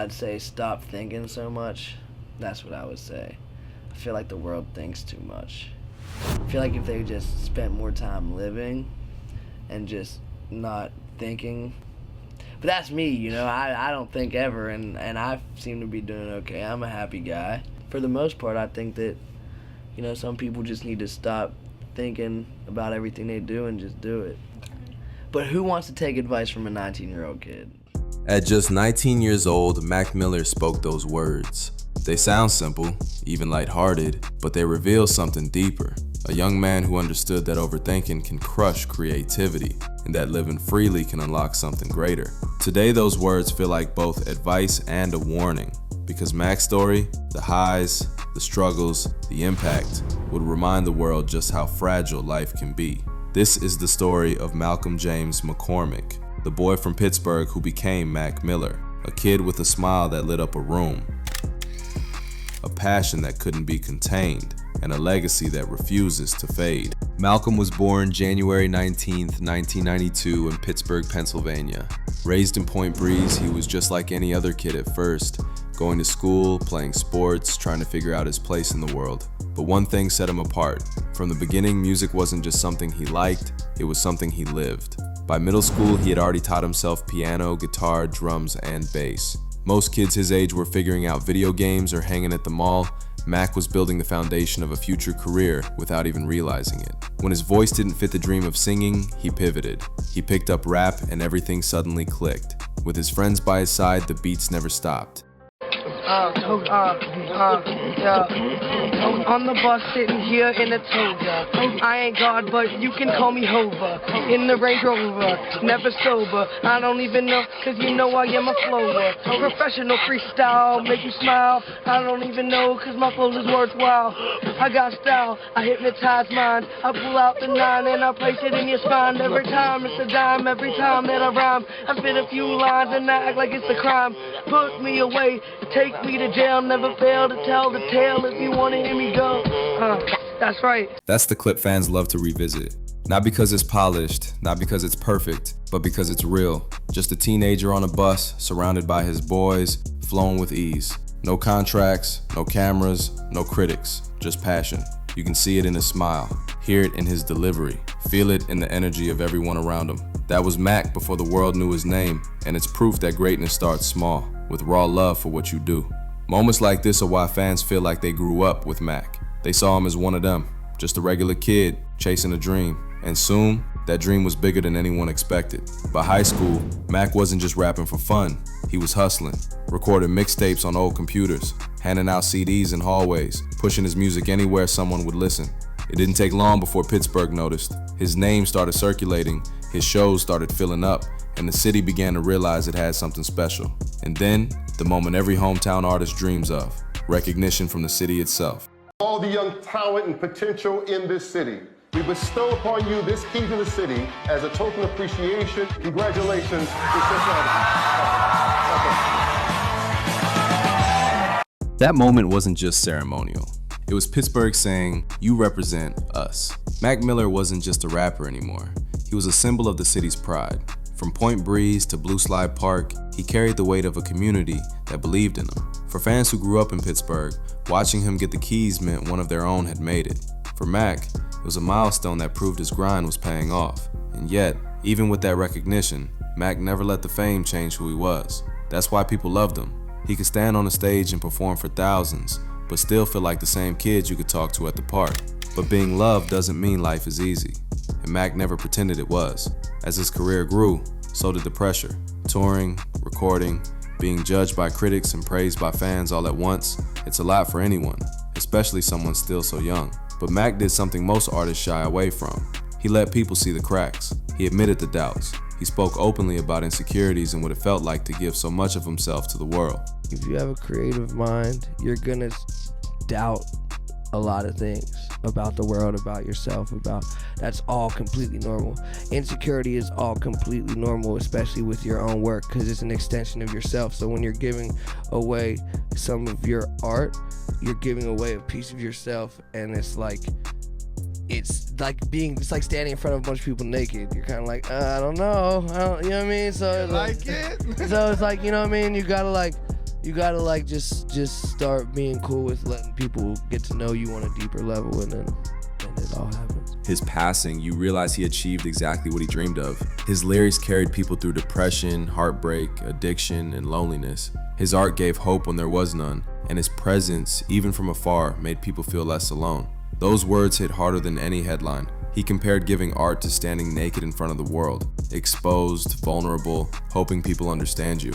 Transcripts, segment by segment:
I'd say stop thinking so much. That's what I would say. I feel like the world thinks too much. I feel like if they just spent more time living and just not thinking. But that's me, you know, I don't think ever, and I seem to be doing okay. I'm a happy guy. For the most part, I think that, you know, some people just need to stop thinking about everything they do and just do it. But who wants to take advice from a 19-year-old kid? At just 19 years old, Mac Miller spoke those words. They sound simple, even lighthearted, but they reveal something deeper. A young man who understood that overthinking can crush creativity and that living freely can unlock something greater. Today, those words feel like both advice and a warning, because Mac's story, the highs, the struggles, the impact, would remind the world just how fragile life can be. This is the story of Malcolm James McCormick, the boy from Pittsburgh who became Mac Miller, a kid with a smile that lit up a room, a passion that couldn't be contained, and a legacy that refuses to fade. Malcolm was born January 19, 1992 in Pittsburgh, Pennsylvania. Raised in Point Breeze, he was just like any other kid at first, going to school, playing sports, trying to figure out his place in the world. But one thing set him apart. From the beginning, music wasn't just something he liked, it was something he lived. By middle school, he had already taught himself piano, guitar, drums, and bass. Most kids his age were figuring out video games or hanging at the mall. Mac was building the foundation of a future career without even realizing it. When his voice didn't fit the dream of singing, he pivoted. He picked up rap and everything suddenly clicked. With his friends by his side, the beats never stopped. On the bus sitting here in a toga. I ain't God, but you can call me Hova. In the Range Rover, never sober. I don't even know, cause you know I am a flower. Professional freestyle, make you smile. I don't even know, cause my flow is worthwhile. I got style, I hypnotize mind. I pull out the 9 and I place it in your spine. Every time it's a dime, every time that I rhyme. I spit a few lines and I act like it's a crime. Put me away, take me to jail. Never fail to tell the tale if you wanna hear me go. That's right. That's the clip fans love to revisit. Not because it's polished, not because it's perfect, but because it's real. Just a teenager on a bus, surrounded by his boys, flowing with ease. No contracts, no cameras, no critics, just passion. You can see it in his smile, hear it in his delivery, feel it in the energy of everyone around him. That was Mac before the world knew his name, and it's proof that greatness starts small, with raw love for what you do. Moments like this are why fans feel like they grew up with Mac. They saw him as one of them, just a regular kid chasing a dream. And soon, that dream was bigger than anyone expected. By high school, Mac wasn't just rapping for fun. He was hustling, recording mixtapes on old computers, handing out CDs in hallways, pushing his music anywhere someone would listen. It didn't take long before Pittsburgh noticed. His name started circulating, his shows started filling up, and the city began to realize it had something special. And then, the moment every hometown artist dreams of, recognition from the city itself. All the young talent and potential in this city, we bestow upon you this key to the city as a token of appreciation. Congratulations. That moment wasn't just ceremonial. It was Pittsburgh saying, "You represent us." Mac Miller wasn't just a rapper anymore. He was a symbol of the city's pride. From Point Breeze to Blue Slide Park, he carried the weight of a community that believed in him. For fans who grew up in Pittsburgh, watching him get the keys meant one of their own had made it. For Mac, it was a milestone that proved his grind was paying off. And yet, even with that recognition, Mac never let the fame change who he was. That's why people loved him. He could stand on a stage and perform for thousands, but still feel like the same kids you could talk to at the park. But being loved doesn't mean life is easy, and Mac never pretended it was. As his career grew, so did the pressure. Touring, recording, being judged by critics and praised by fans all at once, it's a lot for anyone, especially someone still so young. But Mac did something most artists shy away from. He let people see the cracks. He admitted the doubts. He spoke openly about insecurities and what it felt like to give so much of himself to the world. If you have a creative mind, you're gonna doubt a lot of things about the world, about yourself, that's all completely normal. Insecurity is all completely normal, especially with your own work, because it's an extension of yourself. So when you're giving away some of your art, you're giving away a piece of yourself, and it's like standing in front of a bunch of people naked. You're kind of like, I don't know, you know what I mean? So it's like, you know what I mean? You gotta You gotta like just start being cool with letting people get to know you on a deeper level, and then it all happens. His passing, you realize he achieved exactly what he dreamed of. His lyrics carried people through depression, heartbreak, addiction, and loneliness. His art gave hope when there was none, and his presence, even from afar, made people feel less alone. Those words hit harder than any headline. He compared giving art to standing naked in front of the world, exposed, vulnerable, hoping people understand you.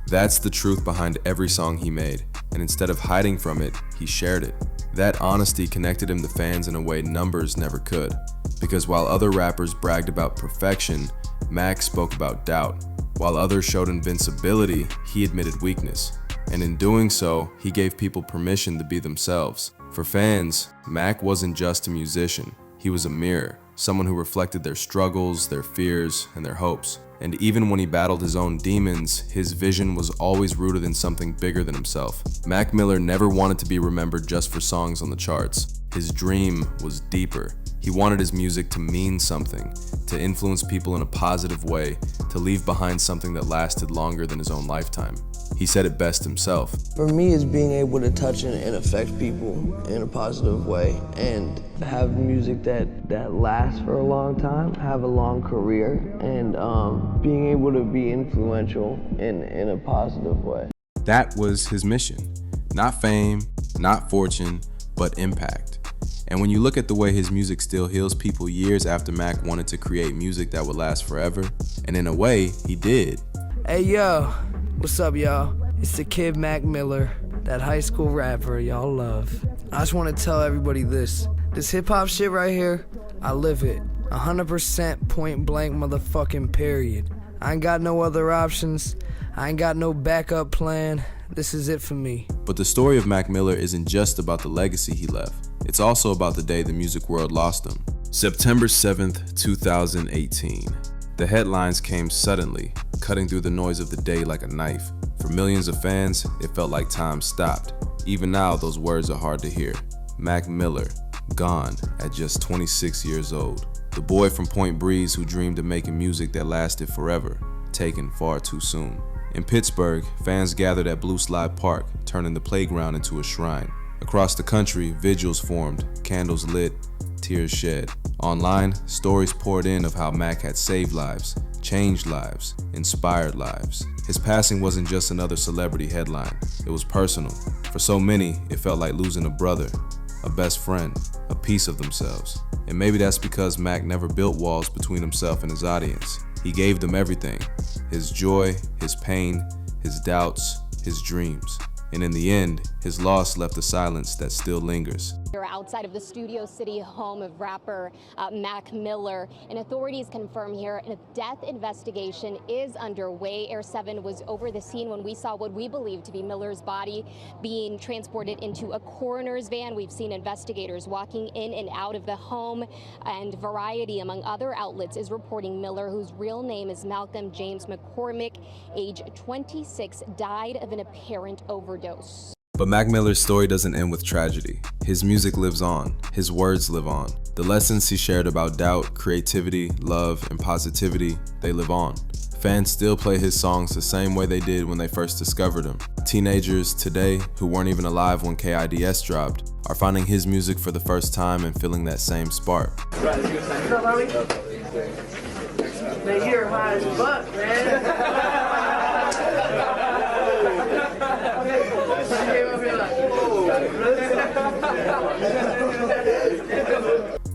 That's the truth behind every song he made, and instead of hiding from it, he shared it. That honesty connected him to fans in a way numbers never could. Because while other rappers bragged about perfection, Mac spoke about doubt. While others showed invincibility, he admitted weakness. And in doing so, he gave people permission to be themselves. For fans, Mac wasn't just a musician. He was a mirror, someone who reflected their struggles, their fears, and their hopes. And even when he battled his own demons, his vision was always rooted in something bigger than himself. Mac Miller never wanted to be remembered just for songs on the charts. His dream was deeper. He wanted his music to mean something, to influence people in a positive way, to leave behind something that lasted longer than his own lifetime. He said it best himself. For me, it's being able to touch and affect people in a positive way, and have music that lasts for a long time, have a long career, and being able to be influential in a positive way. That was his mission. Not fame, not fortune, but impact. And when you look at the way his music still heals people years after Mac wanted to create music that would last forever, and in a way, he did. Hey yo, what's up y'all? It's the kid Mac Miller, that high school rapper y'all love. I just want to tell everybody this hip hop shit right here, I live it. 100% point blank motherfucking period. I ain't got no other options. I ain't got no backup plan. This is it for me. But the story of Mac Miller isn't just about the legacy he left. It's also about the day the music world lost him. September 7th, 2018. The headlines came suddenly, cutting through the noise of the day like a knife. For millions of fans, it felt like time stopped. Even now, those words are hard to hear. Mac Miller, gone at just 26 years old. The boy from Point Breeze who dreamed of making music that lasted forever, taken far too soon. In Pittsburgh, fans gathered at Blue Slide Park, turning the playground into a shrine. Across the country, vigils formed, candles lit, tears shed. Online, stories poured in of how Mac had saved lives, changed lives, inspired lives. His passing wasn't just another celebrity headline, it was personal. For so many, it felt like losing a brother, a best friend, a piece of themselves. And maybe that's because Mac never built walls between himself and his audience. He gave them everything, his joy, his pain, his doubts, his dreams. And in the end, his loss left a silence that still lingers. We're outside of the Studio City home of rapper Mac Miller, and authorities confirm here a death investigation is underway. Air 7 was over the scene when we saw what we believe to be Miller's body being transported into a coroner's van. We've seen investigators walking in and out of the home, and Variety, among other outlets, is reporting Miller, whose real name is Malcolm James McCormick, age 26, died of an apparent overdose. But Mac Miller's story doesn't end with tragedy. His music lives on. His words live on. The lessons he shared about doubt, creativity, love, and positivity, they live on. Fans still play his songs the same way they did when they first discovered him. Teenagers today, who weren't even alive when KIDS dropped, are finding his music for the first time and feeling that same spark. Man, you're high as fuck, man.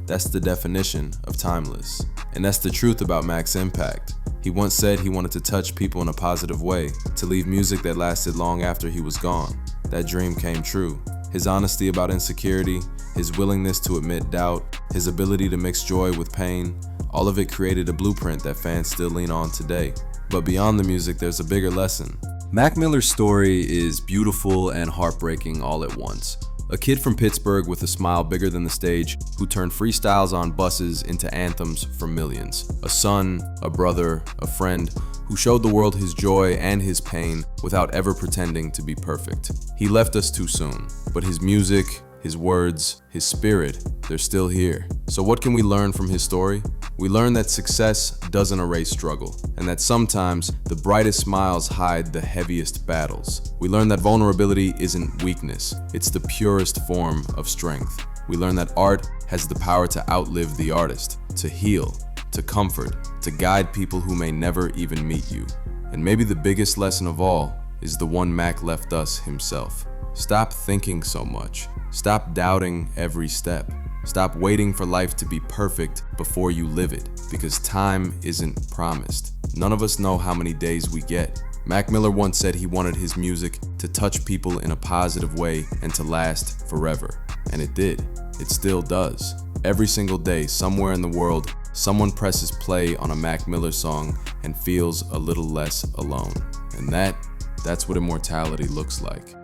That's the definition of timeless. And that's the truth about Mac's impact. He once said he wanted to touch people in a positive way, to leave music that lasted long after he was gone. That dream came true. His honesty about insecurity, his willingness to admit doubt, his ability to mix joy with pain, all of it created a blueprint that fans still lean on today. But beyond the music, there's a bigger lesson. Mac Miller's story is beautiful and heartbreaking all at once. A kid from Pittsburgh with a smile bigger than the stage who turned freestyles on buses into anthems for millions. A son, a brother, a friend who showed the world his joy and his pain without ever pretending to be perfect. He left us too soon, but his music, his words, his spirit, they're still here. So what can we learn from his story? We learn that success doesn't erase struggle, and that sometimes the brightest smiles hide the heaviest battles. We learn that vulnerability isn't weakness, it's the purest form of strength. We learn that art has the power to outlive the artist, to heal, to comfort, to guide people who may never even meet you. And maybe the biggest lesson of all is the one Mac left us himself. Stop thinking so much. Stop doubting every step. Stop waiting for life to be perfect before you live it, because time isn't promised. None of us know how many days we get. Mac Miller once said he wanted his music to touch people in a positive way and to last forever. And it did. It still does. Every single day, somewhere in the world, someone presses play on a Mac Miller song and feels a little less alone. And that's what immortality looks like.